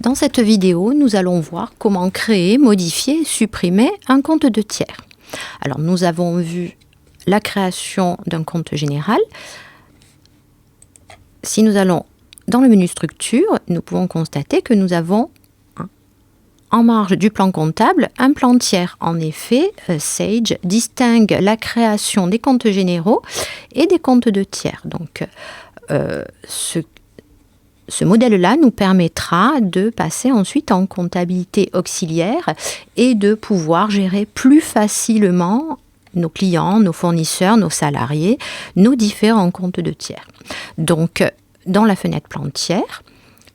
Dans cette vidéo, nous allons voir comment créer, modifier et supprimer un compte de tiers. Alors, nous avons vu la création d'un compte général. Si nous allons dans le menu structure, nous pouvons constater que nous avons en marge du plan comptable un plan tiers. En effet, Sage distingue la création des comptes généraux et des comptes de tiers. Donc, ce modèle-là nous permettra de passer ensuite en comptabilité auxiliaire et de pouvoir gérer plus facilement nos clients, nos fournisseurs, nos salariés, nos différents comptes de tiers. Donc, dans la fenêtre plan tiers,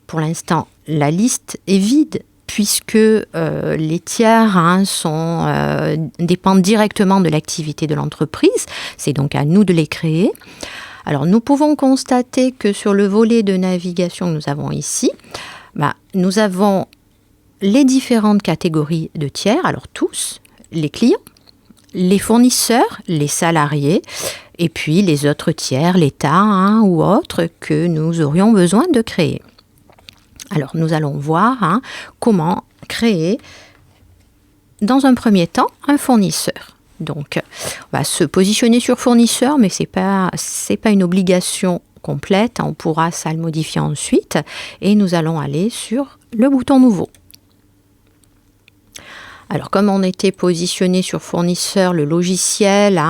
pour l'instant, la liste est vide puisque les tiers dépendent directement de l'activité de l'entreprise. C'est donc à nous de les créer. Alors, nous pouvons constater que sur le volet de navigation que nous avons ici, nous avons les différentes catégories de tiers, alors tous, les clients, les fournisseurs, les salariés, et puis les autres tiers, l'État ou autres que nous aurions besoin de créer. Alors, nous allons voir comment créer, dans un premier temps, un fournisseur. Donc, on va se positionner sur fournisseur, mais c'est pas une obligation complète. On pourra ça le modifier ensuite. Et nous allons aller sur le bouton nouveau. Alors, comme on était positionné sur fournisseur, le logiciel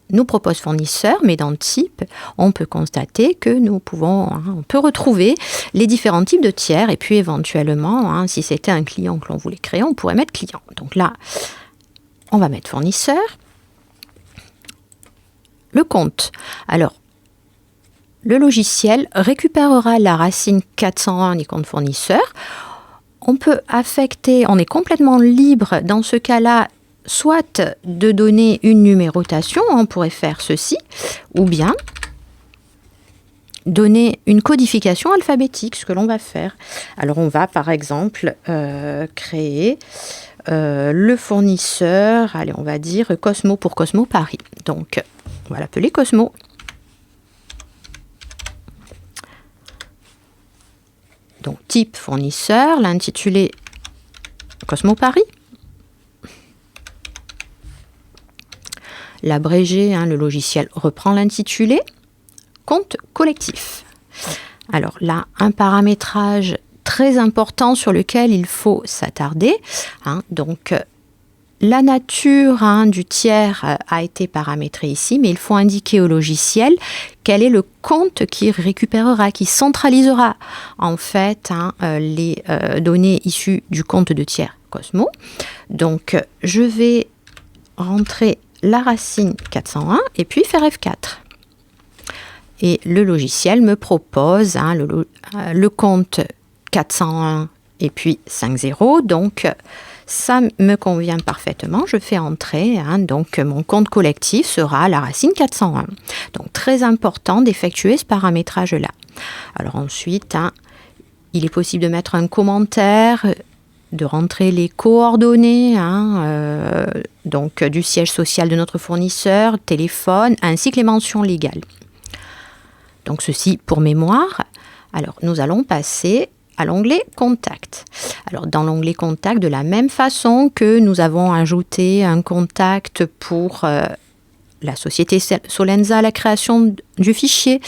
nous propose fournisseur, mais dans type, on peut constater que on peut retrouver les différents types de tiers. Et puis, éventuellement, si c'était un client que l'on voulait créer, on pourrait mettre client. Donc là, on va mettre fournisseur. Le compte. Alors, le logiciel récupérera la racine 401 du compte fournisseur. On peut affecter, on est complètement libre dans ce cas-là, soit de donner une numérotation, on pourrait faire ceci, ou bien donner une codification alphabétique, ce que l'on va faire. Alors, on va par exemple créer le fournisseur, allez, on va dire Cosmo pour Cosmo Paris. Donc, on va l'appeler Cosmo. Donc, type fournisseur, l'intitulé Cosmo Paris. L'abrégé, le logiciel reprend l'intitulé. Compte collectif. Alors là, un paramétrage très important sur lequel il faut s'attarder. Donc, la nature du tiers a été paramétrée ici, mais il faut indiquer au logiciel quel est le compte qui récupérera, qui centralisera en fait les données issues du compte de tiers Cosmo. Donc, je vais rentrer la racine 401 et puis faire F4. Et le logiciel me propose le compte 401 et puis 50. Donc, ça me convient parfaitement. Je fais entrer. Donc, mon compte collectif sera la racine 401. Donc, très important d'effectuer ce paramétrage-là. Alors ensuite, il est possible de mettre un commentaire, de rentrer les coordonnées donc du siège social de notre fournisseur, téléphone, ainsi que les mentions légales. Donc ceci pour mémoire. Alors nous allons passer à l'onglet Contact. Alors dans l'onglet Contact, de la même façon que nous avons ajouté un contact pour la société Solenza, la création du fichier,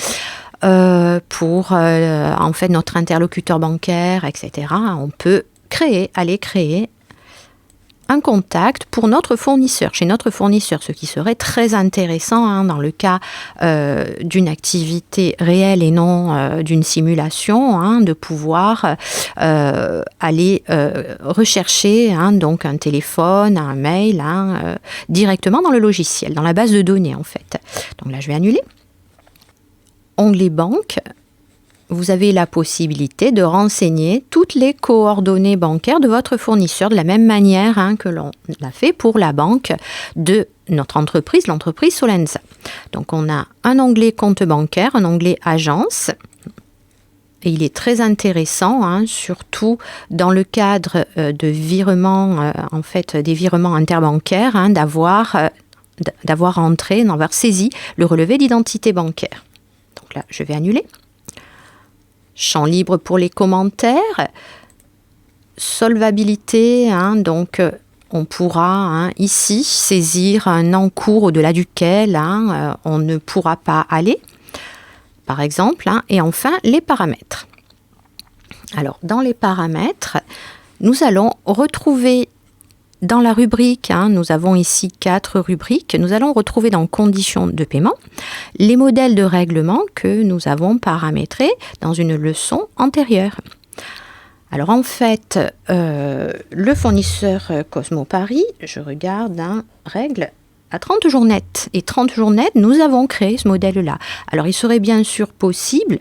pour en fait notre interlocuteur bancaire, etc. On peut aller créer un contact pour notre fournisseur, chez notre fournisseur, ce qui serait très intéressant dans le cas d'une activité réelle et non d'une simulation, de pouvoir aller rechercher donc un téléphone, un mail, directement dans le logiciel, dans la base de données en fait. Donc là, je vais annuler. Onglet banque. Vous avez la possibilité de renseigner toutes les coordonnées bancaires de votre fournisseur de la même manière que l'on l'a fait pour la banque de notre entreprise, l'entreprise Solenza. Donc, on a un onglet compte bancaire, un onglet agence. Et il est très intéressant, surtout dans le cadre de virements, en fait, des virements interbancaires, d'avoir saisi le relevé d'identité bancaire. Donc là, je vais annuler. Champ libre pour les commentaires. solvabilité, donc on pourra ici saisir un encours au-delà duquel on ne pourra pas aller, par exemple. Et enfin, les paramètres. Alors, dans les paramètres, nous allons retrouver dans la rubrique, nous avons ici 4 rubriques, nous allons retrouver dans conditions de paiement les modèles de règlement que nous avons paramétrés dans une leçon antérieure. Alors en fait, le fournisseur Cosmo Paris, je regarde, règle à 30 jours net. Et 30 jours net, nous avons créé ce modèle-là. Alors il serait bien sûr possible,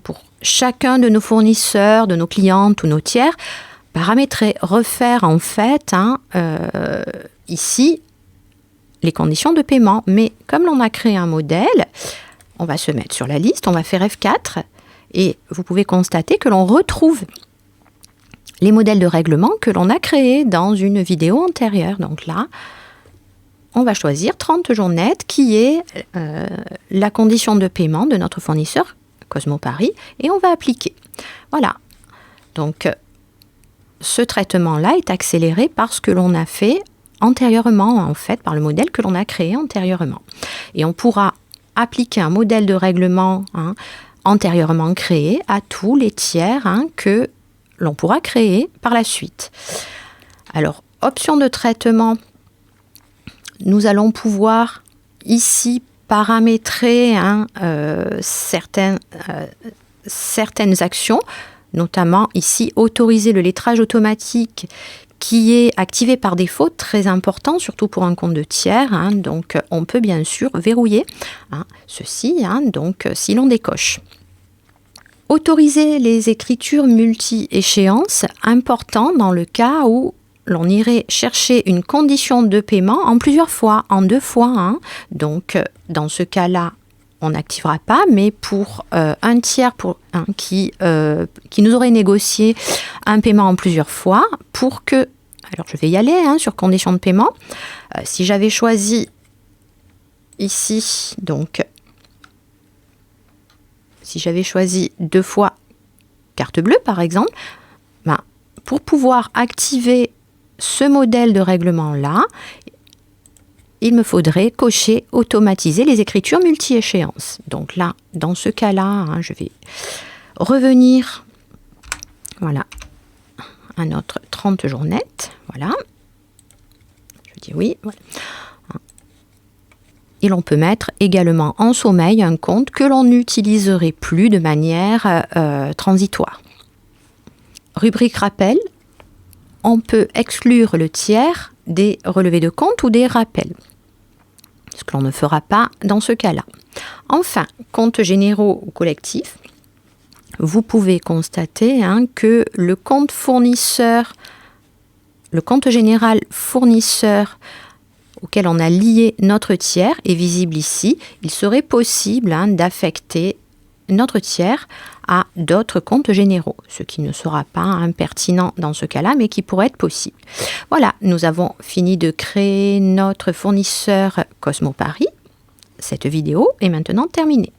pour chacun de nos fournisseurs, de nos clientes ou nos tiers, paramétrer, refaire en fait ici les conditions de paiement. Mais comme l'on a créé un modèle, on va se mettre sur la liste, on va faire F4 et vous pouvez constater que l'on retrouve les modèles de règlement que l'on a créés dans une vidéo antérieure. Donc là, on va choisir 30 jours net qui est la condition de paiement de notre fournisseur Cosmo Paris et on va appliquer. Voilà. Donc, ce traitement-là est accéléré par ce que l'on a fait antérieurement, en fait, par le modèle que l'on a créé antérieurement. Et on pourra appliquer un modèle de règlement antérieurement créé à tous les tiers que l'on pourra créer par la suite. Alors, option de traitement, nous allons pouvoir ici paramétrer certaines actions, notamment ici autoriser le lettrage automatique qui est activé par défaut, très important, surtout pour un compte de tiers. Donc, on peut bien sûr verrouiller ceci, donc si l'on décoche. Autoriser les écritures multi-échéances, important dans le cas où l'on irait chercher une condition de paiement en plusieurs fois, en 2 fois. Donc, dans ce cas-là, on n'activera pas, mais pour un tiers qui nous aurait négocié un paiement en plusieurs fois, pour que... Alors, je vais y aller sur condition de paiement. Si j'avais choisi ici, donc... Si j'avais choisi 2 fois carte bleue, par exemple, pour pouvoir activer ce modèle de règlement-là, il me faudrait cocher « Automatiser les écritures multi-échéances ». Donc là, dans ce cas-là, je vais revenir à notre 30 jours net. Voilà. Je dis oui. Voilà. Et l'on peut mettre également en sommeil un compte que l'on n'utiliserait plus de manière transitoire. Rubrique rappel, on peut exclure le tiers des relevés de compte ou des rappels, ce que l'on ne fera pas dans ce cas-là. Enfin, comptes généraux ou collectifs, vous pouvez constater que le compte fournisseur, le compte général fournisseur auquel on a lié notre tiers est visible ici. Il serait possible d'affecter notre tiers à d'autres comptes généraux, ce qui ne sera pas impertinent dans ce cas-là, mais qui pourrait être possible. Voilà, nous avons fini de créer notre fournisseur Cosmo Paris. Cette vidéo est maintenant terminée.